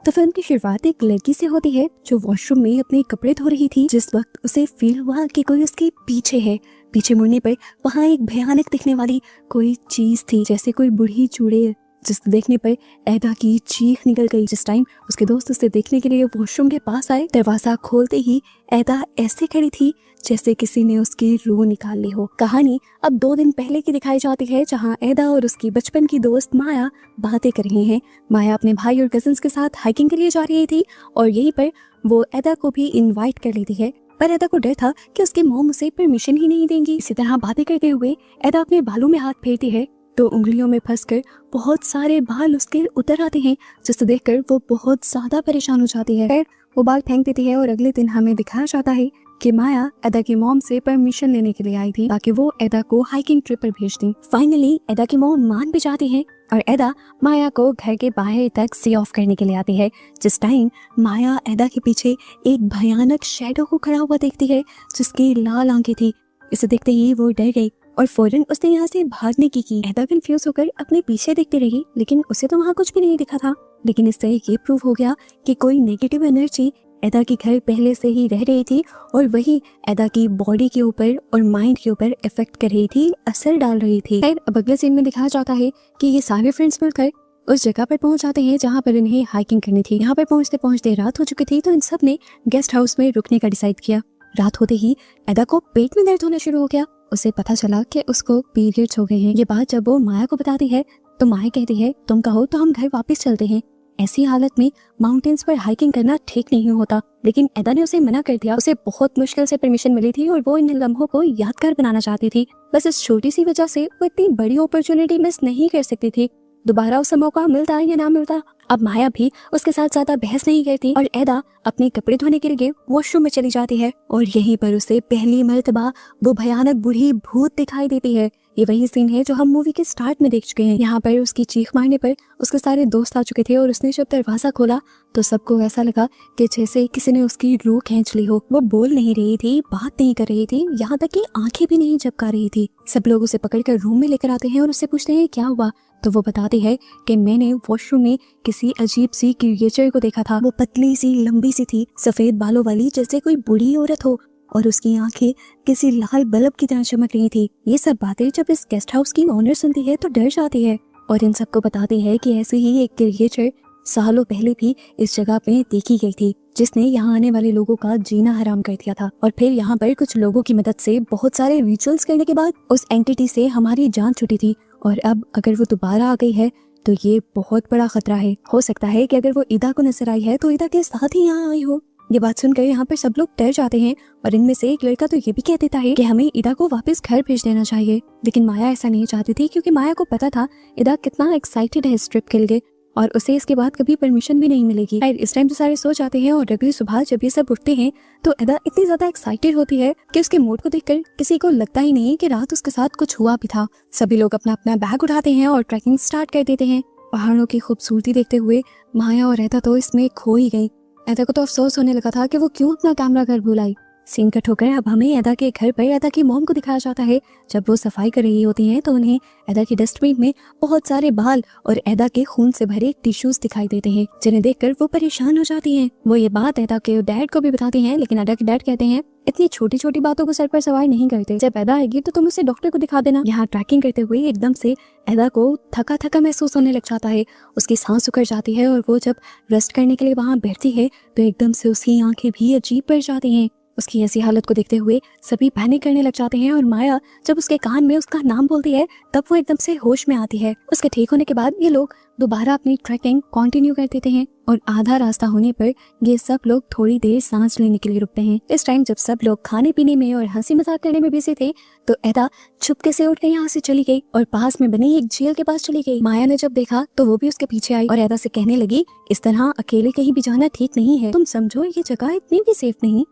तो फिल्म की शुरुआत एक लड़की से होती है जो वॉशरूम में अपने कपड़े धो रही थी। जिस वक्त उसे फील हुआ कि कोई उसके पीछे है, पीछे मुड़ने पर वहाँ एक भयानक दिखने वाली कोई चीज थी, जैसे कोई बूढ़ी चूड़ैल, जिसको देखने पर एदा की चीख निकल गई। जिस टाइम उसके दोस्त उसे देखने के लिए वॉशरूम के पास आए, दरवाजा खोलते ही एदा ऐसे खड़ी थी जैसे किसी ने उसकी रूह निकाल ली हो। कहानी अब 2 दिन पहले की दिखाई जाती है, जहां एदा और उसकी बचपन की दोस्त माया बातें कर रही हैं। माया अपने भाई और कजिन्स के साथ हाइकिंग के लिए जा रही थी और यहीं पर वो एदा को भी इनवाइट कर लेती है, पर एदा को डर था कि उसकी मॉम उसे परमिशन ही नहीं देंगी। इसी तरह बातें करते हुए एदा अपने बालों में हाथ फेरती है तो उंगलियों में फंसकर बहुत सारे बाल उसके उतर आते हैं, जिसे देखकर वो बहुत ज्यादा परेशान हो जाती है। फिर वो बाल फेंक देती है और अगले दिन हमें दिखाया जाता है कि माया एदा की मॉम से परमिशन लेने के लिए आई थी ताकि वो एदा को हाइकिंग ट्रिप पर भेज दी। फाइनली एदा की मॉम मान भी जाती है और एदा माया को घर के बाहर तक सी ऑफ करने के लिए आती है। जिस टाइम माया एदा के पीछे एक भयानक शैडो को खड़ा हुआ देखती है जिसकी लाल आंखें थी। इसे देखते ही वो डर गई और फौरन उसने यहाँ से भागने की एदा कंफ्यूज होकर अपने पीछे देखती रही, लेकिन उसे तो वहाँ कुछ भी नहीं दिखा था। लेकिन इससे ये प्रूव हो गया कि कोई नेगेटिव एनर्जी एदा की घर पहले से ही रह रही थी और वही एदा की बॉडी के ऊपर और माइंड के ऊपर इफेक्ट कर रही थी, असर डाल रही थी। फिर अब अगले सीन में दिखाया जाता है कि ये सारे फ्रेंड्स मिलकर उस जगह पर पहुंच जाते हैं जहां पर इन्हें हाइकिंग करनी थी। यहाँ पर पहुंचते पहुंचते रात हो चुकी थी, तो इन सब ने गेस्ट हाउस में रुकने का डिसाइड किया। रात होते ही एदा को पेट में दर्द होना शुरू हो गया। उसे पता चला कि उसको पीरियड्स हो गए हैं। ये बात जब वो माया को बताती है तो माया कहती है तुम कहो तो हम घर वापस चलते हैं। ऐसी हालत में माउंटेन्स पर हाइकिंग करना ठीक नहीं होता, लेकिन एदा ने उसे मना कर दिया। उसे बहुत मुश्किल से परमिशन मिली थी और वो इन लम्हों को यादगार बनाना चाहती थी। बस इस छोटी सी वजह से वो इतनी बड़ी अपॉर्चुनिटी मिस नहीं कर सकती थी। दोबारा उसे मौका मिलता या ना मिलता, अब माया भी उसके साथ ज्यादा बहस नहीं करती और एदा अपने कपड़े धोने के लिए वॉशरूम में चली जाती है और यहीं पर उसे पहली मर्तबा वो भयानक बूढ़ी भूत दिखाई देती है। ये वही सीन है जो हम मूवी के स्टार्ट में देख चुके हैं। यहाँ पर उसकी चीख मारने पर उसके सारे दोस्त आ चुके थे और उसने जब दरवाजा खोला तो सबको ऐसा लगा कि जैसे किसी ने उसकी रूह खींच ली हो। वो बोल नहीं रही थी, बात नहीं कर रही थी, यहाँ तक कि आंखें भी नहीं झपका रही थी। सब लोग उसे पकड़कर रूम में लेकर आते हैं और उससे पूछते हैं क्या हुआ, तो वो बताती है कि मैंने वॉशरूम में किसी अजीब सी क्रिएचर को देखा था। वो पतली सी लंबी सी थी, सफेद बालों वाली, जैसे कोई बूढ़ी औरत हो, और उसकी आंखें किसी लाल बल्ब की तरह चमक रही थी। ये सब बातें जब इस गेस्ट हाउस की ओनर सुनती है तो डर जाती है और इन सबको बताती है कि ऐसे ही एक क्रिएचर सालों पहले भी इस जगह पे देखी गई थी, जिसने यहाँ आने वाले लोगों का जीना हराम कर दिया था। और फिर यहाँ पर कुछ लोगों की मदद से बहुत सारे रिचुअल्स करने के बाद उस एंटिटी से हमारी जान छूटी थी और अब अगर वो दोबारा आ गई है तो ये बहुत बड़ा खतरा है। हो सकता है कि अगर वो ईदा को नजर आई है तो ईदा के साथ ही यहाँ आई हो। ये बात सुनकर यहाँ पर सब लोग डर जाते हैं और इनमें से एक लड़का तो ये भी कह देता है कि हमें ईदा को वापस घर भेज देना चाहिए। लेकिन माया ऐसा नहीं चाहती थी क्योंकि माया को पता था ईदा कितना एक्साइटेड है इस ट्रिप के लिए और उसे इसके बाद कभी परमिशन भी नहीं मिलेगी। इस टाइम तो सारे सो जाते हैं और अगली सुबह जब ये सब उठते हैं तो ईदा इतनी ज्यादा एक्साइटेड होती है कि उसके मूड को देखकर किसी को लगता ही नहीं कि रात उसके साथ कुछ हुआ भी था। सभी लोग अपना अपना बैग उठाते हैं और ट्रैकिंग स्टार्ट कर देते हैं। पहाड़ों की खूबसूरती देखते हुए माया और एदा तो इसमें खो ही गई। एदा को तो अफसोस होने लगा था कि वो क्यों अपना कैमरा घर भूल आई। सीन कट होकर अब हमें एदा के घर पर एदा की मॉम को दिखाया जाता है। जब वो सफाई कर रही होती हैं तो उन्हें एदा की डस्टबिन में बहुत सारे बाल और एदा के खून से भरे टिश्यूज दिखाई देते हैं, जिन्हें देखकर वो परेशान हो जाती हैं। वो ये बात एदा के डैड को भी बताती हैं, लेकिन एदा के डैड कहते हैं इतनी छोटी छोटी बातों को सर पर सवार नहीं करते, जब एदा आएगी तो तुम उसे डॉक्टर को दिखा देना। यहाँ ट्रैकिंग करते हुए एकदम से एदा को थका थका महसूस होने लग जाता है, उसकी सांस उखड़ जाती है और वो जब रेस्ट करने के लिए वहाँ बैठती है तो एकदम से उसकी आंखें भी अजीब पड़ जाती हैं। उसकी ऐसी हालत को देखते हुए सभी पैनिक करने लग जाते हैं और माया जब उसके कान में उसका नाम बोलती है तब वो एकदम से होश में आती है। उसके ठीक होने के बाद ये लोग दोबारा अपनी ट्रैकिंग कंटिन्यू कर देते हैं और आधा रास्ता होने पर ये सब लोग थोड़ी देर सांस लेने के लिए रुकते हैं। इस टाइम जब सब लोग खाने पीने में और हंसी मजाक करने में बिजी थे तो एदा चुपके से उठ के यहाँ से चली गई और पास में बनी एक झील के पास चली गई। माया ने जब देखा तो वो भी उसके पीछे आई और एदा से कहने लगी इस तरह अकेले कहीं भी जाना ठीक नहीं है, तुम समझो ये जगह इतनी भी सेफ नहीं।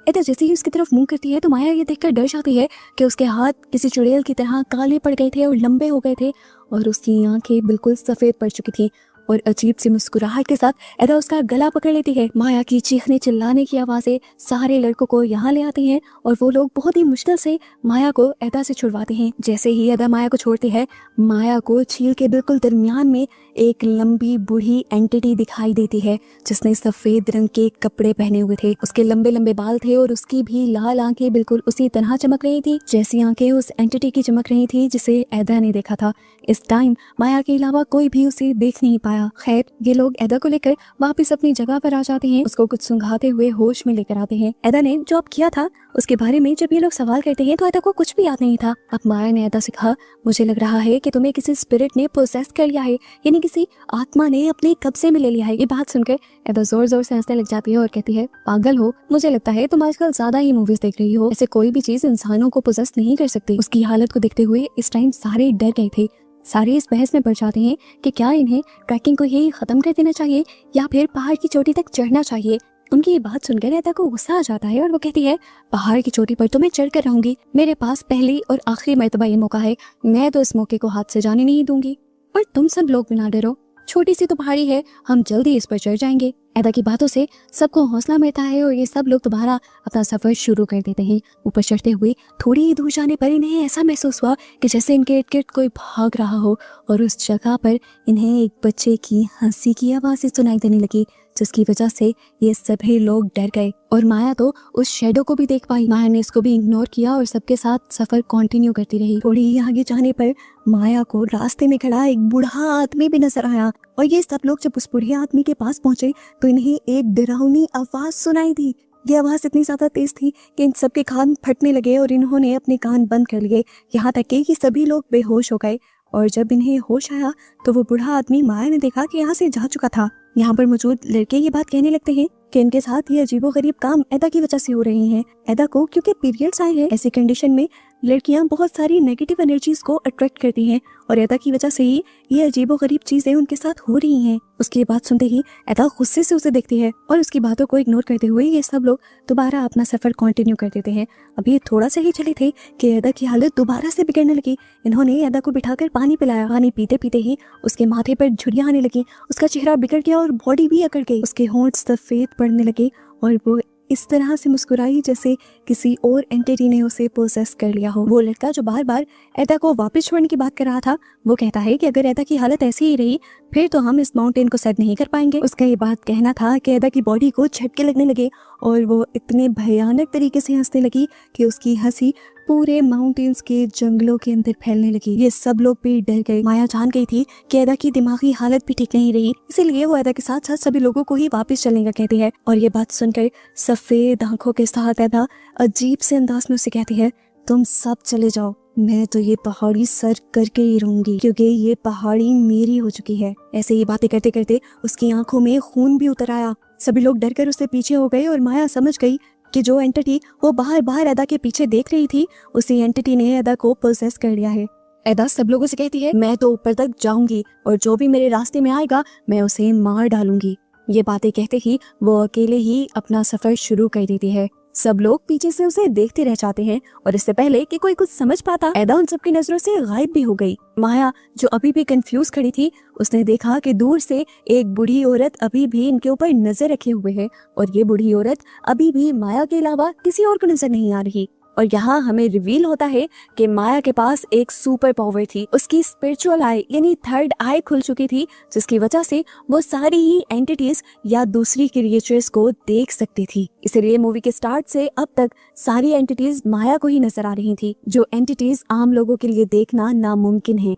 एदा जैसे ही उसकी तरफ मुंह करती है तो माया ये देखकर डर जाती है कि उसके हाथ किसी चुड़ैल की तरह काले पड़ गए थे और लंबे हो गए थे और उसकी आंखें बिल्कुल सफेद पड़ चुकी थी और अजीब सी मुस्कुराहट के साथ एदा उसका गला पकड़ लेती है। माया की चीखने चिल्लाने की आवाजें सारे लड़कों को यहाँ ले आती हैं और वो लोग बहुत ही मुश्किल से माया को एदा से छुड़वाते हैं। जैसे ही एदा माया को छोड़ती है, माया को झील के बिल्कुल दरमियान में एक लंबी बूढ़ी एंटिटी दिखाई देती है जिसने सफेद रंग के कपड़े पहने हुए थे। उसके लंबे लंबे बाल थे और उसकी भी लाल आंखें बिल्कुल उसी तरह चमक रही थी जैसी आंखें उस एंटिटी की चमक रही थी जिसे एदा ने देखा था। इस टाइम माया के अलावा कोई भी उसे देख नहीं पाया। खैर, ये लोग एदा को लेकर वापस अपनी जगह पर आ जाते हैं, उसको कुछ सुंघाते हुए होश में लेकर आते हैं। एदा ने जो अब किया था उसके बारे में जब ये लोग सवाल करते हैं तो एदा को कुछ भी याद नहीं था। अब माया ने एदा से कहा, मुझे लग रहा है कि तुम्हें किसी स्पिरिट ने पोसेस कर लिया है, यानी किसी आत्मा ने अपने कब्जे में ले लिया है। ये बात सुनकर एदा जोर जोर से हंसने लग जाती है और कहती है, पागल हो, मुझे लगता है तुम आजकल ज्यादा ही मूवीज देख रही हो। ऐसे कोई भी चीज इंसानों को पोसेस नहीं कर सकती। उसकी हालत को देखते हुए इस टाइम सारे डर गए थे। सारे इस बहस में पड़ जाते हैं कि क्या इन्हें ट्रैकिंग को ही खत्म कर देना चाहिए या फिर पहाड़ की चोटी तक चढ़ना चाहिए। उनकी ये बात सुनकर एदा को गुस्सा आ जाता है और वो कहती है, पहाड़ की चोटी पर तो मैं चढ़ कर रहूंगी, मेरे पास पहली और आखिरी मर्तबा ये मौका है, मैं तो इस मौके को हाथ से जाने नहीं दूंगी। और तुम सब लोग बिना डरो, छोटी सी तो पहाड़ी है, हम जल्दी इस पर चढ़ जाएंगे। एदा की बातों से सबको हौसला मिलता है और ये सब लोग दोबारा अपना सफर शुरू कर देते हैं। ऊपर चढ़ते हुए थोड़ी ही दूर जाने पर इन्हें ऐसा महसूस हुआ कि जैसे इनके इर्द गिर्द कोई भाग रहा हो और उस जगह पर इन्हें एक बच्चे की हंसी की आवाज़ सुनाई देने लगी, जिसकी वजह से ये सभी लोग डर गए। और माया तो उस शेडो को भी देख पाई। माया ने इसको भी इग्नोर किया और सबके साथ सफर कंटिन्यू करती रही। थोड़ी ही आगे जाने पर माया को रास्ते में खड़ा एक बूढ़ा आदमी भी नजर आया और ये सब लोग जब उस बूढ़े आदमी के पास पहुंचे तो इन्हें एक डरावनी आवाज सुनाई दी। ये आवाज इतनी ज्यादा तेज थी कि इन सबके कान फटने लगे और इन्होंने अपने कान बंद कर लिए, यहाँ तक कि सभी लोग बेहोश हो गए। और जब इन्हें होश आया तो वो बूढ़ा आदमी माया ने देखा कि यहाँ से जा चुका था। यहाँ पर मौजूद लड़के ये बात कहने लगते हैं कि इनके साथ ये अजीबोगरीब काम एदा की वजह से हो रहे हैं। एदा को क्योंकि पीरियड्स आए हैं, ऐसी कंडीशन में लड़कियां बहुत सारी नेगेटिव एनर्जीज को अट्रैक्ट करती हैं और एदा की वजह से ही ये अजीबोगरीब चीजें उनके साथ हो रही हैं। उसकी बात सुनते ही एदा गुस्से से उसे देखती है और उसकी बातों को इग्नोर करते हुए ये सब लोग दोबारा अपना सफर कंटिन्यू कर देते हैं। अभी थोड़ा सा ही चले थे कि एदा की हालत दोबारा से बिगड़ने लगी। इन्होंने एदा को बिठाकर पानी पिलाया। पानी पीते पीते ही उसके माथे पर झुर्रियां आने लगी, उसका चेहरा बिगड़ गया और बॉडी भी अकड़ गई। उसके होंठ सफेद पड़ने लगे और वो इस तरह से मुस्कुराई जैसे किसी और एंटिटी ने उसे पोसेस कर लिया हो। वो लड़का जो बार बार एदा को वापस छोड़ने की बात कर रहा था, वो कहता है कि अगर एदा की हालत ऐसी ही रही फिर तो हम इस माउंटेन को सर नहीं कर पाएंगे। उसका ये बात कहना था कि एदा की बॉडी को झटके लगने लगे और वो इतने भयानक तरीके से हंसने लगी कि उसकी हंसी पूरे माउंटेन्स के जंगलों के अंदर फैलने लगी। ये सब लोग भी डर गए। माया जान गई थी कि एदा की दिमागी हालत भी ठीक नहीं रही, इसीलिए वो एदा के साथ साथ सभी लोगों को ही वापस चलने का कहती है। और ये बात सुनकर सफेद आंखों के साथ एदा अजीब से अंदाज में उसे कहती है, तुम सब चले जाओ, मैं तो ये पहाड़ी सर करके ही रहूंगी क्योंकि ये पहाड़ी मेरी हो चुकी है। ऐसे ही बातें करते करते उसकी आंखों में खून भी उतर आया। सभी लोग डरकर उससे पीछे हो गए और माया समझ गई कि जो एंटिटी वो बाहर बाहर एदा के पीछे देख रही थी, उसी एंटिटी ने एदा को पोसेस कर लिया है। एदा सब लोगों से कहती है, मैं तो ऊपर तक जाऊंगी और जो भी मेरे रास्ते में आएगा मैं उसे मार डालूंगी। ये बातें कहते ही वो अकेले ही अपना सफर शुरू कर देती है। सब लोग पीछे से उसे देखते रह जाते हैं और इससे पहले कि कोई कुछ समझ पाता, एदा उन सबकी नजरों से गायब भी हो गई। माया जो अभी भी कंफ्यूज खड़ी थी, उसने देखा कि दूर से एक बूढ़ी औरत अभी भी इनके ऊपर नजर रखे हुए है और ये बूढ़ी औरत अभी भी माया के अलावा किसी और को नजर नहीं आ रही। और यहाँ हमें रिवील होता है कि माया के पास एक सुपर पावर थी। उसकी स्पिरिचुअल आई यानी थर्ड आई खुल चुकी थी, जिसकी वजह से वो सारी ही एंटिटीज या दूसरी क्रिएचर्स को देख सकती थी। इसलिए मूवी के स्टार्ट से अब तक सारी एंटिटीज माया को ही नजर आ रही थी, जो एंटिटीज आम लोगों के लिए देखना नामुमकिन है।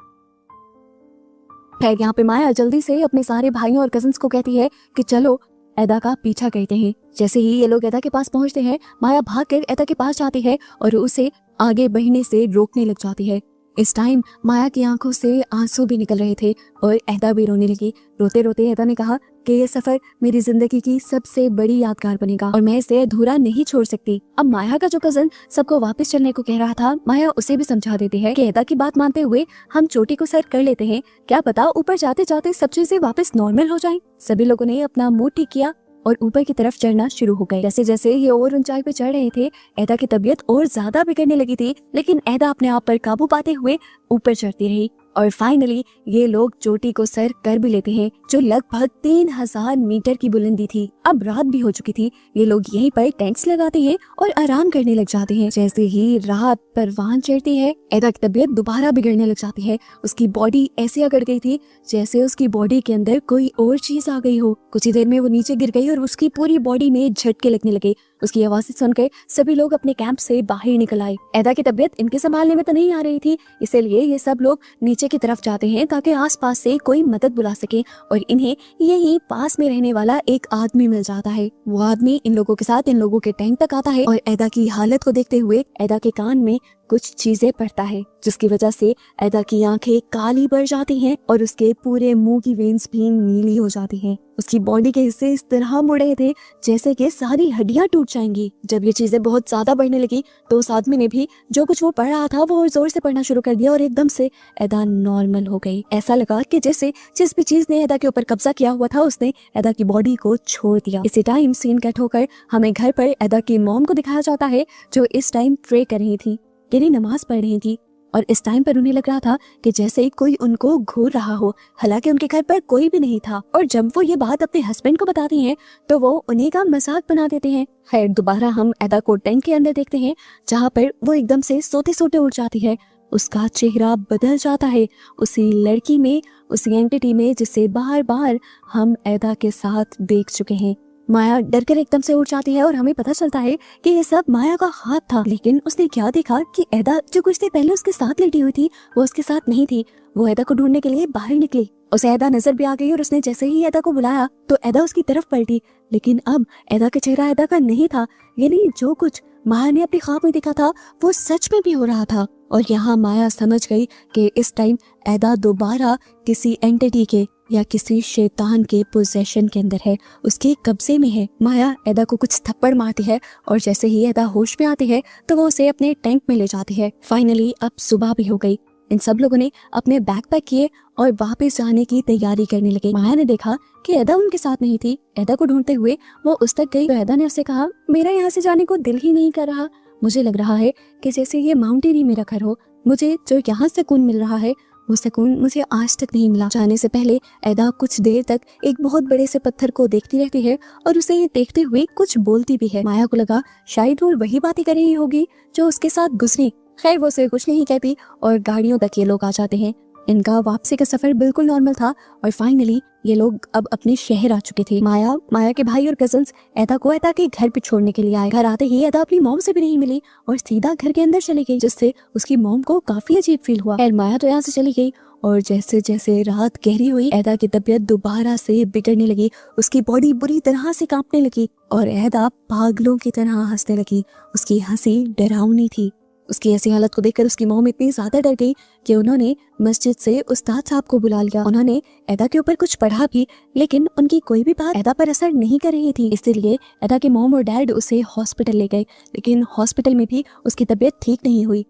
खैर, यहाँ पे माया जल्दी से अपने सारे भाइयों और कजिन्स को कहती है कि चलो एदा का पीछा करते हैं। जैसे ही ये लोग एदा के पास पहुंचते हैं, माया भागकर एदा के पास जाती है और उसे आगे बढ़ने से रोकने लग जाती है। इस टाइम माया की आंखों से आंसू भी निकल रहे थे और एदा भी रोने लगी। रोते रोते एदा ने कहा कि ये सफर मेरी जिंदगी की सबसे बड़ी यादगार बनेगा और मैं इसे अधूरा नहीं छोड़ सकती। अब माया का जो कजन सबको वापस चलने को कह रहा था, माया उसे भी समझा देती है कि एदा की बात मानते हुए हम चोटी को सर कर लेते हैं, क्या पता ऊपर जाते जाते सब चीजें वापस नॉर्मल हो जाएं। सभी लोगों ने अपना मूड ठीक किया और ऊपर की तरफ चढ़ना शुरू हो गए। जैसे जैसे ये और ऊंचाई पे चढ़ रहे थे, एदा की तबीयत और ज्यादा बिगड़ने लगी थी, लेकिन एदा अपने आप पर काबू पाते हुए ऊपर चढ़ती रही और फाइनली ये लोग चोटी को सर कर भी लेते हैं, जो लगभग 3000 मीटर की बुलंदी थी। अब रात भी हो चुकी थी। ये लोग यहीं पर टेंट्स लगाते हैं और आराम करने लग जाते हैं। जैसे ही रात परवान चढ़ती है, एदा की तबीयत दोबारा बिगड़ने लग जाती है। उसकी बॉडी ऐसे अकड़ गई थी जैसे उसकी बॉडी के अंदर कोई और चीज आ गई हो। कुछ ही देर में वो नीचे गिर गई और उसकी पूरी बॉडी में झटके लगने लगे। उसकी आवाज़ें सुनकर सभी लोग अपने कैंप से बाहर निकल आए। एदा की तबीयत इनके संभालने में तो नहीं आ रही थी, इसलिए ये सब लोग नीचे की तरफ जाते हैं ताकि आसपास से कोई मदद बुला सके, और इन्हें यही पास में रहने वाला एक आदमी मिल जाता है। वो आदमी इन लोगों के साथ इन लोगों के टैंक तक आता है और एदा की हालत को देखते हुए एदा के कान में कुछ चीजें पड़ता है, जिसकी वजह से एदा की आंखें काली पड़ जाती हैं और उसके पूरे मुंह की वेन्स भी नीली हो जाती हैं। उसकी बॉडी के हिस्से इस तरह मुड़ रहे थे जैसे कि सारी हड्डियां टूट जाएंगी। जब ये चीजें बहुत ज्यादा बढ़ने लगी तो उस आदमी ने भी जो कुछ वो पढ़ रहा था वो जोर से पढ़ना शुरू कर दिया और एकदम से एदा नॉर्मल हो गई। ऐसा लगा कि जैसे जिस भी चीज ने एदा के ऊपर कब्जा किया हुआ था उसने एदा की बॉडी को छोड़ दिया। इसी टाइम सीन कट होकर हमें घर पर एदा की मॉम को दिखाया जाता है, जो इस टाइम प्रे कर रही थी, यानी नमाज पढ़ रही थी। और इस टाइम पर उन्हें लग रहा था कि जैसे कोई उनको घूर रहा हो, हालांकि उनके घर पर कोई भी नहीं था। और जब वो ये बात अपने हस्बैंड को बताती हैं तो वो उन्हीं का मजाक बना देते हैं। खैर, दोबारा हम एदा को टैंक के अंदर देखते हैं, जहाँ पर वो एकदम से सोते सोते उठ जाती है। उसका चेहरा बदल जाता है उसी लड़की में, उसी एंटिटी में जिसे बार बार हम एदा के साथ देख चुके हैं। माया डर कर एकदम से उठ जाती है और हमें पता चलता है कि ये सब माया का हाथ था। लेकिन उसने क्या देखा कि एदा जो कुछ देर पहले उसके साथ लेटी हुई थी वो उसके साथ नहीं थी। वो एदा को ढूंढने के लिए बाहर निकली। उसे एदा नजर भी आ गई और उसने जैसे ही एदा को बुलाया तो एदा उसकी तरफ पलटी, लेकिन अब एदा का चेहरा एदा का नहीं था। यानी जो कुछ माया ने अपने ख्वाब में देखा था वो सच में भी हो रहा था। और यहाँ माया समझ गई कि इस टाइम एदा दोबारा किसी एंटिटी के या किसी शैतान के पोजेशन के अंदर है, उसके कब्जे में है। माया एदा को कुछ थप्पड़ मारती है और जैसे ही एदा होश में आती है तो वो उसे अपने टैंक में ले जाती है। फाइनली अब सुबह भी हो गई। इन सब लोगों ने अपने बैग पैक किए और वापस जाने की तैयारी करने लगे। माया ने देखा कि एदा उनके साथ नहीं थी। एदा को ढूंढते हुए वो उस तक गई तो एदा ने उससे कहा, मेरा यहाँ से जाने को दिल ही नहीं कर रहा। मुझे लग रहा है कि जैसे ये माउंटेन ही मेरा घर हो। मुझे जो यहाँ सुकून मिल रहा है वो सुकून मुझे आज तक नहीं मिला। जाने से पहले एदा कुछ देर तक एक बहुत बड़े से पत्थर को देखती रहती है और उसे ये देखते हुए कुछ बोलती भी है। माया को लगा शायद वो वही बातें कर रही होगी जो उसके साथ गुजरी। खैर, वो उसे कुछ नहीं कहती और गाड़ियों तक ये लोग आ जाते हैं। इनका वापसी का सफर बिल्कुल नॉर्मल था और फाइनली ये लोग अब अपने शहर आ चुके थे। माया के भाई और कजन्स एदा को एदा के घर पे छोड़ने के लिए आए। घर आते ही एदा अपनी मॉम से भी नहीं मिली और सीधा घर के अंदर चली गई, जिससे उसकी मॉम को काफी अजीब फील हुआ। खैर, माया तो यहाँ से चली गई और जैसे जैसे रात गहरी हुई एदा की तबीयत दोबारा से बिगड़ने लगी। उसकी बॉडी बुरी तरह से कांपने लगी और एदा पागलों की तरह हंसने लगी। उसकी हंसी डरावनी थी। उसकी ऐसी हालत को देखकर उसकी मॉम इतनी ज्यादा डर गई कि उन्होंने मस्जिद से उस्ताद साहब को बुला लिया। उन्होंने एदा के ऊपर कुछ पढ़ा भी, लेकिन उनकी कोई भी बात एदा पर असर नहीं कर रही थी। इसलिए एदा के मॉम और डैड उसे हॉस्पिटल ले गए, लेकिन हॉस्पिटल में भी उसकी तबीयत ठीक नहीं हुई।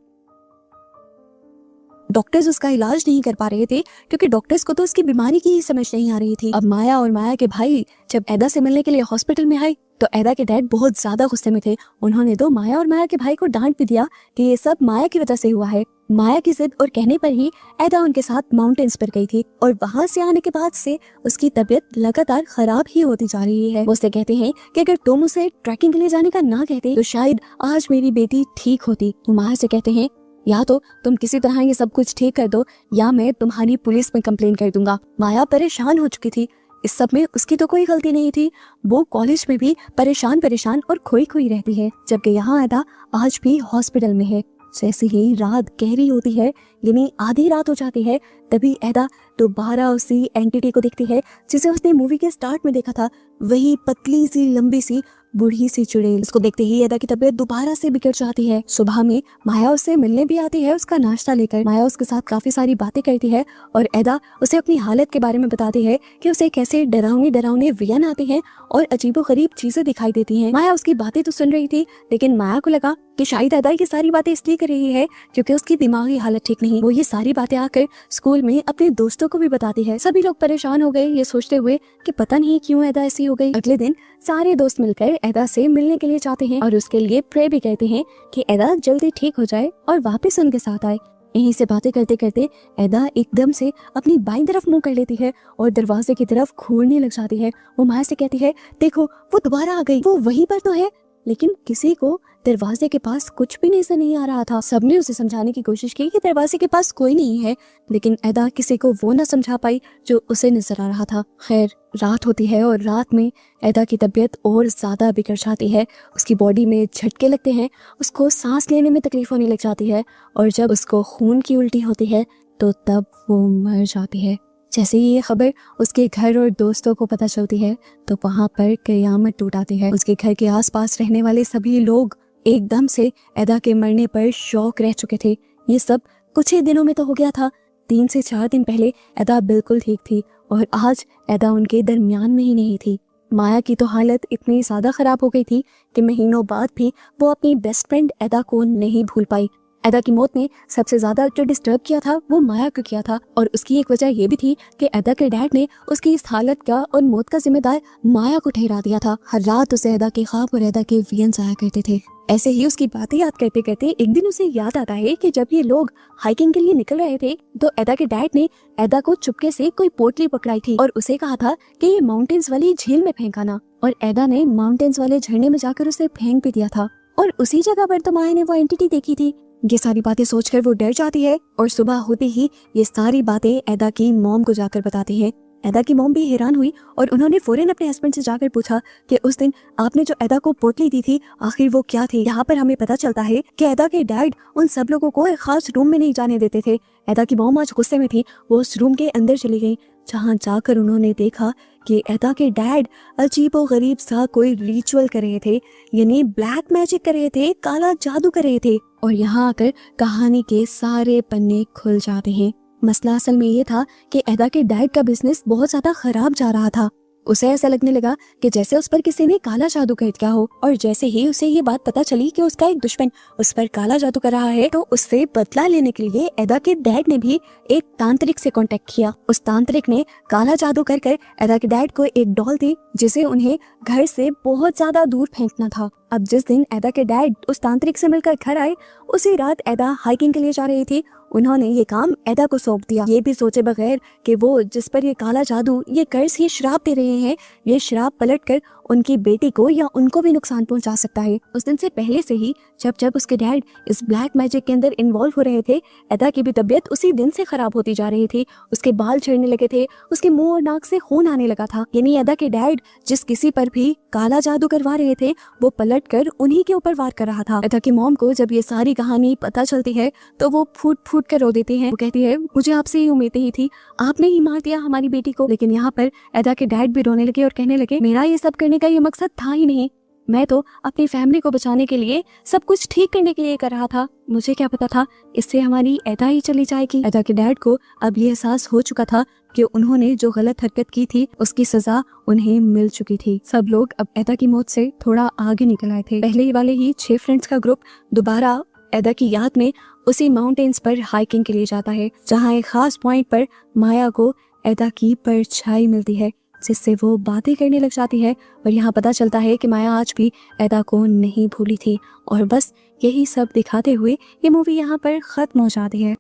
डॉक्टर्स उसका इलाज नहीं कर पा रहे थे क्योंकि डॉक्टर्स को तो उसकी बीमारी की ही समझ नहीं आ रही थी। अब माया और माया के भाई जब एदा से मिलने के लिए हॉस्पिटल में आए तो एदा के डैड बहुत ज्यादा गुस्से में थे। उन्होंने तो माया और माया के भाई को डांट भी दिया कि ये सब माया की वजह से हुआ है। माया की जिद और कहने पर ही एदा उनके साथ माउंटेन्स पर गई थी और वहां से आने के बाद से उसकी तबीयत लगातार खराब ही होती जा रही है। वो उससे कहते हैं कि अगर तुम उसे ट्रैकिंग के लिए जाने का ना कहते तो शायद आज मेरी बेटी ठीक होती। वो माया से कहते हैं, या तो तुम किसी तरह ये सब कुछ ठीक कर दो या मैं तुम्हारी पुलिस में कंप्लेन कर दूंगा। माया परेशान हो चुकी थी। इस सब में उसकी तो कोई गलती नहीं थी। वो कॉलेज में भी परेशान और खोई खोई रहती है, जबकि यहाँ एदा आज भी हॉस्पिटल में है। जैसे ही रात गहरी होती है, यानी आधी रात हो जाती है, तभी एदा दोबारा उसी एंटिटी को देखती है जिसे उसने मूवी के स्टार्ट में देखा था। वही पतली सी लंबी सी बूढ़ी सी चुड़ैल। इसको देखते ही एदा की तबीयत दोबारा से बिगड़ जाती है। सुबह में माया उससे मिलने भी आती है उसका नाश्ता लेकर। माया उसके साथ काफी सारी बातें करती है और एदा उसे अपनी हालत के बारे में बताती है कि उसे कैसे डरावने वियन आते हैं और अजीबोगरीब चीजें दिखाई देती हैं। माया उसकी बातें तो सुन रही थी, लेकिन माया को लगा कि शायद एदा ये सारी बातें इसलिए कर रही है क्योंकि उसकी दिमागी हालत ठीक नहीं। वो ये सारी बातें आकर स्कूल में अपने दोस्तों को भी बताती है। सभी लोग परेशान हो गए ये सोचते हुए कि पता नहीं क्यों एदा ऐसी हो गई। अगले दिन सारे दोस्त मिलकर एदा से मिलने के लिए चाहते हैं और उसके लिए प्रे भी कहते हैं कि एदा जल्दी ठीक हो जाए और वापस उनके साथ आए। यहीं से बातें करते करते एदा एकदम से अपनी बाईं तरफ मुंह कर लेती है और दरवाजे की तरफ घूरने लग जाती है। वो माया से कहती है, देखो वो दोबारा आ गई, वो वहीं पर तो है। लेकिन किसी को दरवाजे के पास कुछ भी नजर नहीं आ रहा था। सबने उसे समझाने की कोशिश की कि दरवाजे के पास कोई नहीं है, लेकिन एदा किसी को वो ना समझा पाई जो उसे नजर आ रहा था। खैर, रात होती है और रात में एदा की तबीयत और ज्यादा बिगड़ जाती है। उसकी बॉडी में झटके लगते हैं, उसको सांस लेने में तकलीफ होने लग जाती है और जब उसको खून की उल्टी होती है तो तब वो मर जाती है। जैसे ही ये खबर उसके घर और दोस्तों को पता चलती है तो वहाँ पर कयामत टूट आती है। उसके घर के आसपास रहने वाले सभी लोग एकदम से एदा के मरने पर शौक रह चुके थे। ये सब कुछ ही दिनों में तो हो गया था। 3 से 4 दिन पहले एदा बिल्कुल ठीक थी और आज एदा उनके दरमियान में ही नहीं थी। माया की तो हालत इतनी ज्यादा खराब हो गई थी कि महीनों बाद भी वो अपनी बेस्ट फ्रेंड एदा को नहीं भूल पाई। एदा की मौत ने सबसे ज्यादा जो डिस्टर्ब किया था वो माया को किया था और उसकी एक वजह ये भी थी कि एदा के डैड ने उसकी इस हालत का और मौत का जिम्मेदार माया को ठहरा दिया था। हर रात उसे एदा के ख्वाब और एदा के वियंस आया करते थे। ऐसे ही उसकी बातें याद करते करते एक दिन उसे याद आता है कि जब ये लोग हाइकिंग के लिए निकल रहे थे तो एदा के डैड ने एदा को चुपके से कोई पोटली पकड़ाई थी और उसे कहा था कि ये माउंटेन्स वाली झील में फेंकाना, और एदा ने माउंटेन्स वाले झरने में जाकर उसे फेंक भी दिया था और उसी जगह पर तो माया ने वो एंटिटी देखी थी। ये सारी बातें सोचकर वो डर जाती है और सुबह होते ही ये सारी बातें एदा की मॉम को जाकर बताती है। एदा की मॉम भी हैरान हुई और उन्होंने फौरन अपने हस्बैंड से जाकर पूछा कि उस दिन आपने जो एदा को पोटली दी थी आखिर वो क्या थी। यहाँ पर हमें पता चलता है कि एदा के डैड उन सब लोगों को एक खास रूम में नहीं जाने देते थे। एदा की मॉम आज गुस्से में थी, वो उस रूम के अंदर चली गई जहाँ जाकर उन्होंने देखा कि एदा के डैड अजीबो गरीब सा कोई रिचुअल कर रहे थे, यानी ब्लैक मैजिक कर रहे थे, काला जादू कर रहे थे। और यहाँ आकर कहानी के सारे पन्ने खुल जाते हैं। मसला असल में ये था कि एदा के डैड का बिजनेस बहुत ज्यादा खराब जा रहा था। उसे ऐसा लगने लगा कि जैसे उस पर किसी ने काला जादू कर दिया हो, और जैसे ही उसे ये बात पता चली कि उसका एक दुश्मन उस पर काला जादू कर रहा है तो उससे बदला लेने के लिए एदा के डैड ने भी एक तांत्रिक से कांटेक्ट किया। उस तांत्रिक ने काला जादू कर कर एदा के डैड को एक डॉल दी जिसे उन्हें घर से बहुत ज्यादा दूर फेंकना था। अब जिस दिन एदा के डैड उस तांत्रिक से मिलकर घर आए उसी रात एदा हाइकिंग के लिए जा रही थी। उन्होंने ये काम एदा को सौंप दिया, ये भी सोचे बगैर कि वो जिस पर ये काला जादू, ये कर्ज, ये श्राप दे रहे हैं, ये श्राप पलटकर उनकी बेटी को या उनको भी नुकसान पहुंचा सकता है। उस दिन से पहले से ही जब जब उसके डैड इस ब्लैक मैजिक के अंदर इन्वॉल्व हो रहे थे, एदा की भी तबीयत उसी दिन से खराब होती जा रही थी। उसके बाल झड़ने लगे थे, उसके मुंह और नाक से खून आने लगा था। यानी एदा के डैड जिस किसी पर भी काला जादू करवा रहे थे वो पलटकर उन्हीं के ऊपर वार कर रहा था। एदा की मॉम को जब ये सारी कहानी पता चलती है तो वो फूट फूट कर रो देती है। वो कहती है, मुझे आपसे ये उम्मीद ही थी, आपने ही मार दिया हमारी बेटी को। लेकिन यहाँ पर एदा के डैड भी रोने लगे और कहने लगे, मेरा ये सब करने का ये मकसद था ही नहीं, मैं तो अपनी फैमिली को बचाने के लिए, सब कुछ ठीक करने के लिए कर रहा था। मुझे क्या पता था इससे हमारी एदा ही चली जाएगी। एदा के डैड को अब ये एहसास हो चुका था कि उन्होंने जो गलत हरकत की थी उसकी सजा उन्हें मिल चुकी थी। सब लोग अब एदा की मौत से थोड़ा आगे निकल आए थे। पहले वाले ही 6 फ्रेंड्स का ग्रुप दोबारा एदा की याद में उसी माउंटेन्स पर हाइकिंग के लिए जाता है जहाँ एक खास पॉइंट पर माया को एदा की परछाई मिलती है जिससे वो बातें करने लग जाती है। और यहाँ पता चलता है कि माया आज भी एदा को नहीं भूली थी। और बस यही सब दिखाते हुए ये मूवी यहाँ पर खत्म हो जाती है।